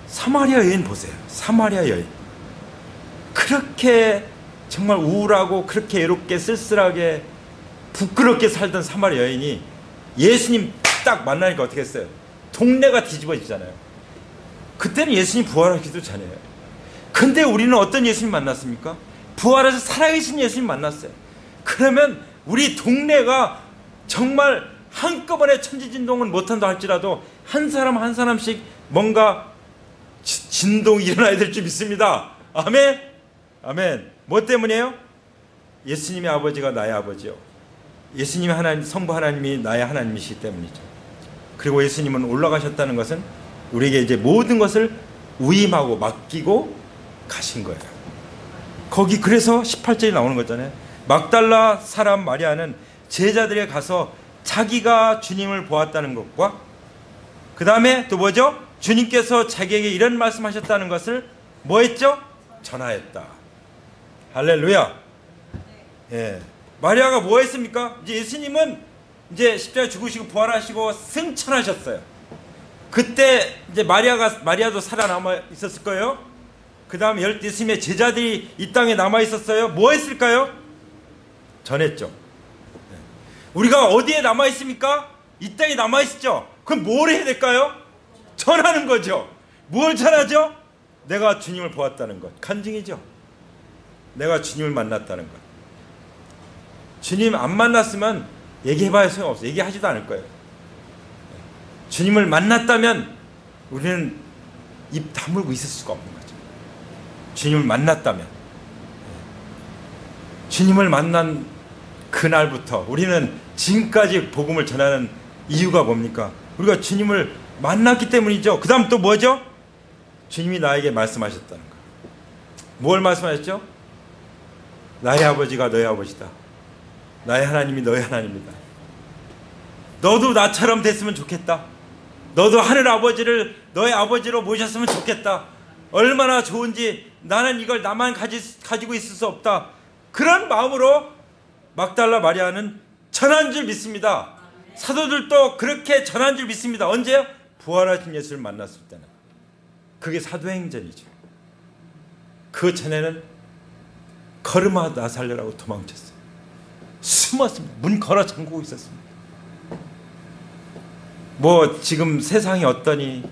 사마리아 여인 보세요. 사마리아 여인. 그렇게 정말 우울하고 그렇게 외롭게 쓸쓸하게 부끄럽게 살던 사마리아 여인이 예수님 딱 만나니까 어떻게 했어요? 동네가 뒤집어지잖아요. 그때는 예수님 부활하기도 전이에요. 근데 우리는 어떤 예수님 만났습니까? 부활해서 살아계신 예수님 만났어요. 그러면 우리 동네가 정말 한꺼번에 천지진동은 못한다 할지라도 한 사람 한 사람씩 뭔가 진동이 일어나야 될 줄 믿습니다. 아멘. 아멘. 뭐 때문이에요? 예수님의 아버지가 나의 아버지요. 예수님의 하나님, 성부 하나님이 나의 하나님이시기 때문이죠. 그리고 예수님은 올라가셨다는 것은 우리에게 이제 모든 것을 위임하고 맡기고 가신 거예요. 거기 그래서 18절이 나오는 거잖아요. 막달라 사람 마리아는 제자들에 가서 자기가 주님을 보았다는 것과 그 다음에 또 뭐죠? 주님께서 자기에게 이런 말씀하셨다는 것을 뭐 했죠? 전하였다. 할렐루야. 예. 마리아가 뭐 했습니까? 이제 예수님은 이제 십자가에 죽으시고 부활하시고 승천하셨어요. 그때 이제 마리아도 살아남아 있었을 거예요. 그 다음에 예수님의 제자들이 이 땅에 남아 있었어요. 뭐 했을까요? 전했죠. 우리가 어디에 남아 있습니까? 이 땅에 남아 있었죠. 그럼 뭘 해야 될까요? 전하는 거죠. 뭘 전하죠? 내가 주님을 보았다는 것. 간증이죠. 내가 주님을 만났다는 것. 주님 안 만났으면 얘기해봐야 소용없어요. 얘기하지도 않을 거예요. 주님을 만났다면 우리는 입 다물고 있을 수가 없는 거죠. 주님을 만났다면. 주님을 만난 그날부터 우리는 지금까지 복음을 전하는 이유가 뭡니까? 우리가 주님을 만났기 때문이죠. 그 다음 또 뭐죠? 주님이 나에게 말씀하셨다는 거예요. 뭘 말씀하셨죠? 나의 아버지가 너의 아버지다. 나의 하나님이 너의 하나님이다. 너도 나처럼 됐으면 좋겠다. 너도 하늘 아버지를 너의 아버지로 모셨으면 좋겠다. 얼마나 좋은지 나는 이걸 나만 가지고 있을 수 없다. 그런 마음으로 막달라 마리아는 전한 줄 믿습니다. 사도들도 그렇게 전한 줄 믿습니다. 언제요? 부활하신 예수를 만났을 때는. 그게 사도행전이죠. 그 전에는 걸음아 나 살려라고 도망쳤어요. 숨었습니다. 문 걸어 잠그고 있었습니다. 뭐 지금 세상이 어떠니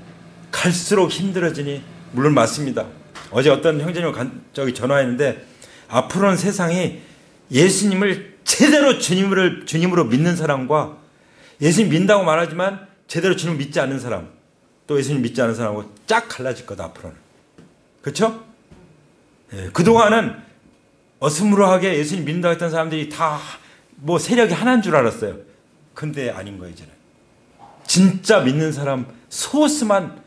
갈수록 힘들어지니 물론 맞습니다. 어제 어떤 형제님 저기 전화했는데 앞으로는 세상이 예수님을 제대로 주님으로 믿는 사람과 예수님 믿는다고 말하지만 제대로 주님을 믿지 않는 사람 또 예수님 믿지 않는 사람하고 쫙 갈라질 거다 앞으로는. 그렇죠? 예, 그동안은 어스무러하게 예수님 믿는다고 했던 사람들이 다 뭐 세력이 하나인 줄 알았어요. 근데 아닌 거예요 이제는. 진짜 믿는 사람 소수만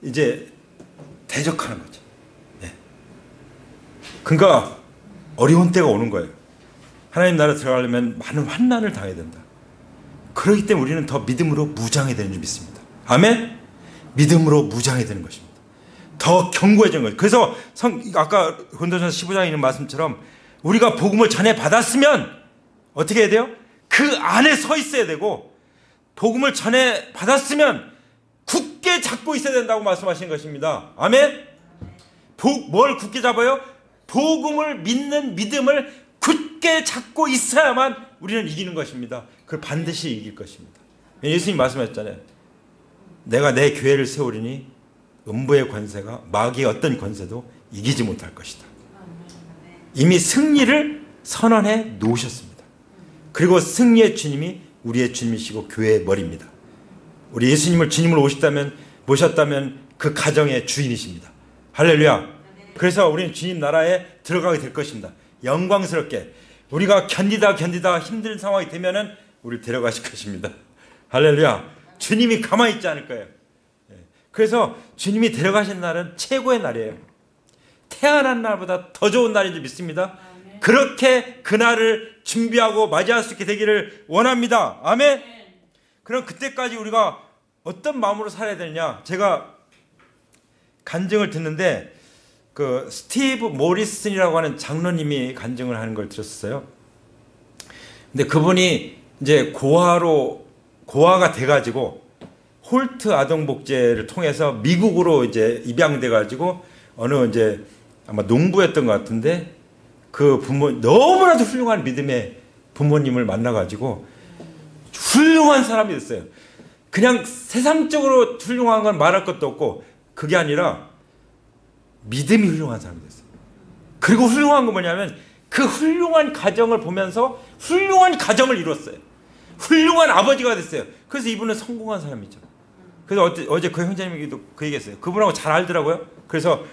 이제 대적하는 거죠. 예. 그러니까 어려운 때가 오는 거예요. 하나님 나라 들어가려면 많은 환난을 당해야 된다. 그렇기 때문에 우리는 더 믿음으로 무장해야 되는 줄 믿습니다. 아멘? 믿음으로 무장해야 되는 것입니다. 더 견고해지는 거예요. 그래서 아까 고린도전서 15장에 있는 말씀처럼 우리가 복음을 전해 받았으면 어떻게 해야 돼요? 그 안에 서 있어야 되고, 복음을 전해 받았으면 굳게 잡고 있어야 된다고 말씀하신 것입니다. 아멘? 뭘 굳게 잡아요? 복음을 믿는 믿음을 굳게 잡고 있어야만 우리는 이기는 것입니다. 그걸 반드시 이길 것입니다. 예수님 말씀하셨잖아요. 내가 내 교회를 세우리니 음부의 권세가 마귀의 어떤 권세도 이기지 못할 것이다. 이미 승리를 선언해 놓으셨습니다. 그리고 승리의 주님이 우리의 주님이시고 교회의 머리입니다. 우리 예수님을 주님으로 모셨다면 그 가정의 주인이십니다. 할렐루야. 그래서 우리는 주님 나라에 들어가게 될 것입니다. 영광스럽게 우리가 견디다 힘든 상황이 되면은 우리를 데려가실 것입니다. 할렐루야. 주님이 가만히 있지 않을 거예요. 그래서 주님이 데려가신 날은 최고의 날이에요. 태어난 날보다 더 좋은 날인 줄 믿습니다. 그렇게 그날을 준비하고 맞이할 수 있게 되기를 원합니다. 아멘. 그럼 그때까지 우리가 어떤 마음으로 살아야 되느냐. 제가 간증을 듣는데 그 스티브 모리슨이라고 하는 장로님이 간증을 하는 걸 들었어요. 근데 그분이 이제 고아가 돼가지고 홀트 아동복제를 통해서 미국으로 이제 입양돼가지고 어느 이제 아마 농부였던 것 같은데 그 너무나도 훌륭한 믿음의 부모님을 만나가지고 훌륭한 사람이 됐어요. 그냥 세상적으로 훌륭한 건 말할 것도 없고 그게 아니라 믿음이 훌륭한 사람이 됐어요. 그리고 훌륭한 건 뭐냐면 그 훌륭한 가정을 보면서 훌륭한 가정을 이뤘어요. 훌륭한 아버지가 됐어요. 그래서 이분은 성공한 사람이죠. 그래서 어제 그 형제님에게도 그 얘기했어요. 그분하고 잘 알더라고요. 그래서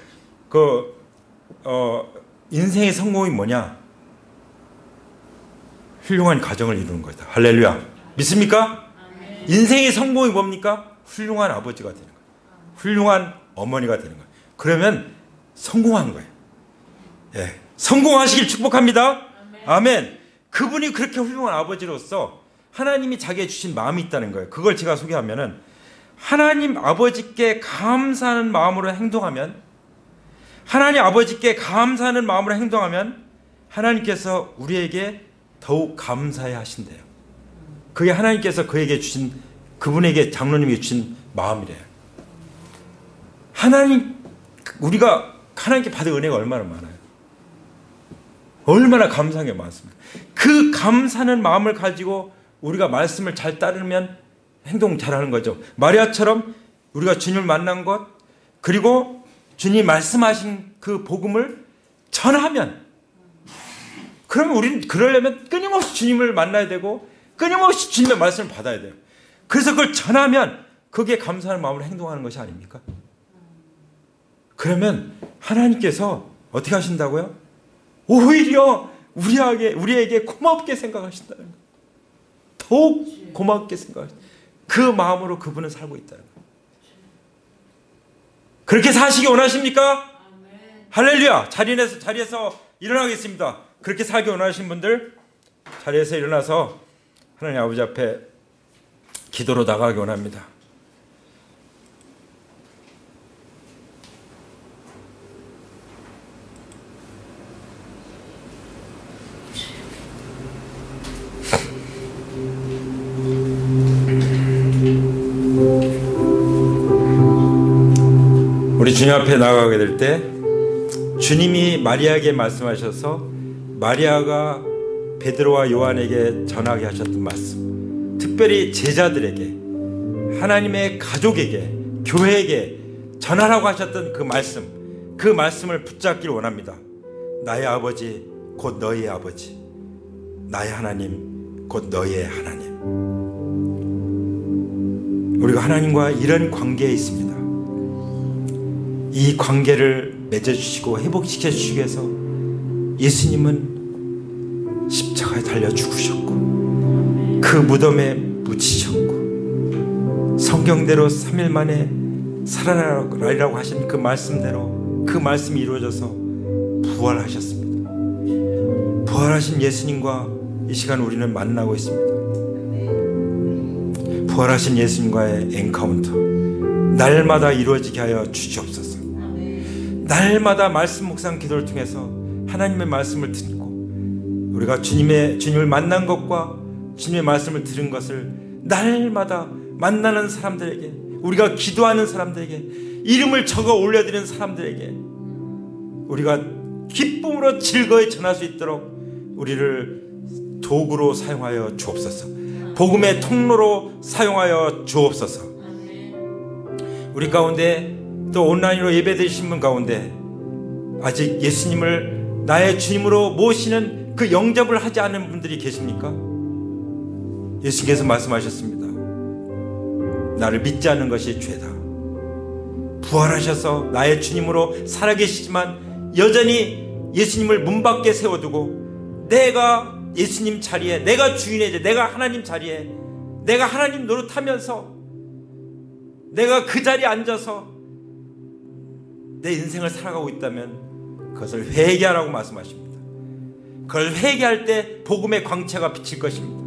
인생의 성공이 뭐냐? 훌륭한 가정을 이루는 거다. 할렐루야. 믿습니까? 인생의 성공이 뭡니까? 훌륭한 아버지가 되는 거예요. 훌륭한 어머니가 되는 거예요. 그러면 성공한 거예요. 예. 성공하시길 축복합니다. 아멘. 그분이 그렇게 훌륭한 아버지로서 하나님이 자기에 주신 마음이 있다는 거예요. 그걸 제가 소개하면은 하나님 아버지께 감사하는 마음으로 행동하면 하나님께서 우리에게 더욱 감사해 하신대요. 그게 하나님께서 그분에게 장로님이 주신 마음이래요. 우리가 하나님께 받은 은혜가 얼마나 많아요. 얼마나 감사한 게 많습니까? 그 감사하는 마음을 가지고 우리가 말씀을 잘 따르면 행동 잘하는 거죠. 마리아처럼 우리가 주님을 만난 것, 그리고 주님 말씀하신 그 복음을 전하면, 그러면 우리는 그러려면 끊임없이 주님을 만나야 되고 끊임없이 주님의 말씀을 받아야 돼요. 그래서 그걸 전하면 그게 감사하는 마음으로 행동하는 것이 아닙니까? 그러면 하나님께서 어떻게 하신다고요? 오히려 우리에게 고맙게 생각하신다는 거예요. 더욱 고맙게 생각하신다. 그 마음으로 그분은 살고 있다는 거예요. 그렇게 사시기 원하십니까? 할렐루야. 자리에서 일어나겠습니다. 그렇게 살기 원하시는 분들 자리에서 일어나서 하나님 아버지 앞에 기도로 나가기 원합니다. 우리 주님 앞에 나가게 될 때 주님이 마리아에게 말씀하셔서 마리아가 베드로와 요한에게 전하게 하셨던 말씀, 특별히 제자들에게, 하나님의 가족에게, 교회에게 전하라고 하셨던 그 말씀을 붙잡기를 원합니다. 나의 아버지 곧 너희의 아버지, 나의 하나님 곧 너희의 하나님. 우리가 하나님과 이런 관계에 있습니다. 이 관계를 맺어주시고 회복시켜 주시기 위해서 예수님은 십자가에 달려 죽으셨고 그 무덤에 묻히셨고 성경대로 3일 만에 살아나리라고 하신 그 말씀대로 그 말씀이 이루어져서 부활하셨습니다. 부활하신 예수님과 이 시간 우리는 만나고 있습니다. 부활하신 예수님과의 엔카운터 날마다 이루어지게 하여 주시옵소서. 날마다 말씀 묵상 기도를 통해서 하나님의 말씀을 듣고 우리가 주님을 만난 것과 주님의 말씀을 들은 것을 날마다 만나는 사람들에게, 우리가 기도하는 사람들에게, 이름을 적어 올려드리는 사람들에게 우리가 기쁨으로 즐거이 전할 수 있도록 우리를 도구로 사용하여 주옵소서. 복음의 통로로 사용하여 주옵소서. 우리 가운데 또 온라인으로 예배드리신 분 가운데 아직 예수님을 나의 주님으로 모시는 그 영접을 하지 않은 분들이 계십니까? 예수님께서 말씀하셨습니다. 나를 믿지 않는 것이 죄다. 부활하셔서 나의 주님으로 살아계시지만 여전히 예수님을 문 밖에 세워두고 내가 예수님 자리에, 내가 주인의, 내가 하나님 자리에, 내가 하나님 노릇하면서 내가 그 자리에 앉아서 내 인생을 살아가고 있다면 그것을 회개하라고 말씀하십니다. 그걸 회개할 때 복음의 광채가 비칠 것입니다.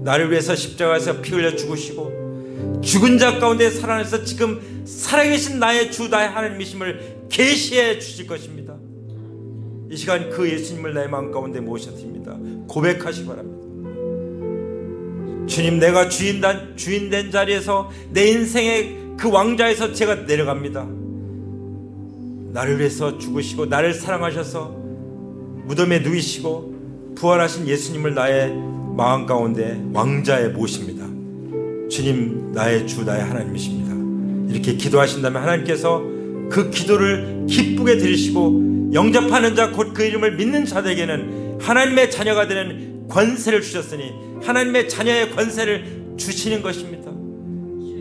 나를 위해서 십자가에서 피 흘려 죽으시고 죽은 자 가운데 살아나서 지금 살아계신 나의 주 나의 하나님이심을 계시해 주실 것입니다. 이 시간 그 예수님을 나의 마음 가운데 모셔드립니다. 고백하시기 바랍니다. 주님, 내가 주인 된 자리에서 내 인생의 그 왕좌에서 제가 내려갑니다. 나를 위해서 죽으시고 나를 사랑하셔서 무덤에 누이시고 부활하신 예수님을 나의 마음 가운데 왕좌에 모십니다. 주님, 나의 주 나의 하나님이십니다. 이렇게 기도하신다면 하나님께서 그 기도를 기쁘게 들으시고 영접하는 자 곧 그 이름을 믿는 자들에게는 하나님의 자녀가 되는 권세를 주셨으니 하나님의 자녀의 권세를 주시는 것입니다.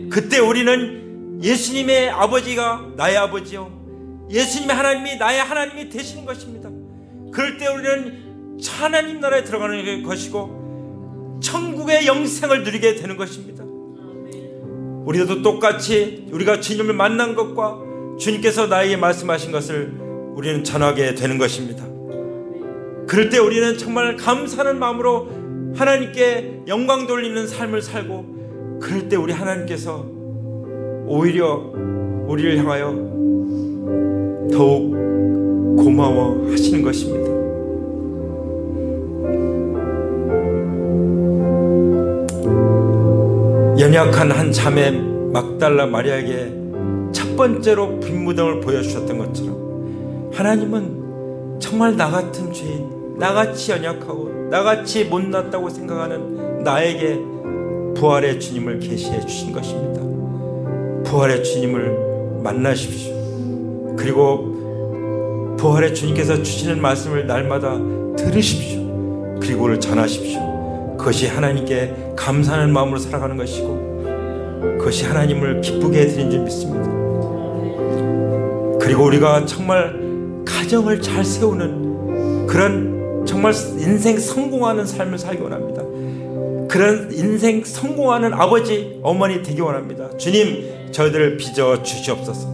그때 우리는 예수님의 아버지가 나의 아버지요, 예수님의 하나님이 나의 하나님이 되시는 것입니다. 그럴 때 우리는 하나님 나라에 들어가는 것이고 천국의 영생을 누리게 되는 것입니다. 우리도 똑같이 우리가 주님을 만난 것과 주님께서 나에게 말씀하신 것을 우리는 전하게 되는 것입니다. 그럴 때 우리는 정말 감사하는 마음으로 하나님께 영광 돌리는 삶을 살고, 그럴 때 우리 하나님께서 오히려 우리를 향하여 더욱 고마워 하시는 것입니다. 연약한 한 자매 막달라 마리아에게 첫 번째로 빈무덤을 보여주셨던 것처럼 하나님은 정말 나 같은 죄인, 나같이 연약하고 나같이 못났다고 생각하는 나에게 부활의 주님을 계시해 주신 것입니다. 부활의 주님을 만나십시오. 그리고 부활의 주님께서 주시는 말씀을 날마다 들으십시오. 그리고 그걸 전하십시오. 그것이 하나님께 감사하는 마음으로 살아가는 것이고 그것이 하나님을 기쁘게 해드리는 줄 믿습니다. 그리고 우리가 정말 가정을 잘 세우는 그런 정말 인생 성공하는 삶을 살기 원합니다. 그런 인생 성공하는 아버지, 어머니 되기 원합니다. 주님, 저희들을 빚어 주시옵소서.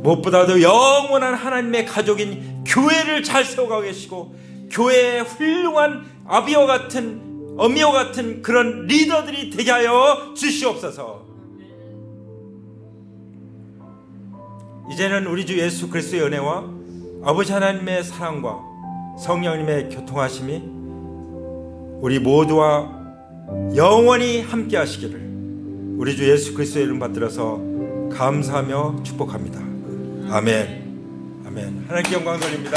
무엇보다도 영원한 하나님의 가족인 교회를 잘 세워가고 계시고 교회의 훌륭한 아비와 같은 어미와 같은 그런 리더들이 되게 하여 주시옵소서. 이제는 우리 주 예수 그리스도의 은혜와 아버지 하나님의 사랑과 성령님의 교통하심이 우리 모두와 영원히 함께 하시기를 우리 주 예수 그리스도의 이름 받들어서 감사하며 축복합니다. 아멘. 아멘. 하나님께 영광 돌립니다.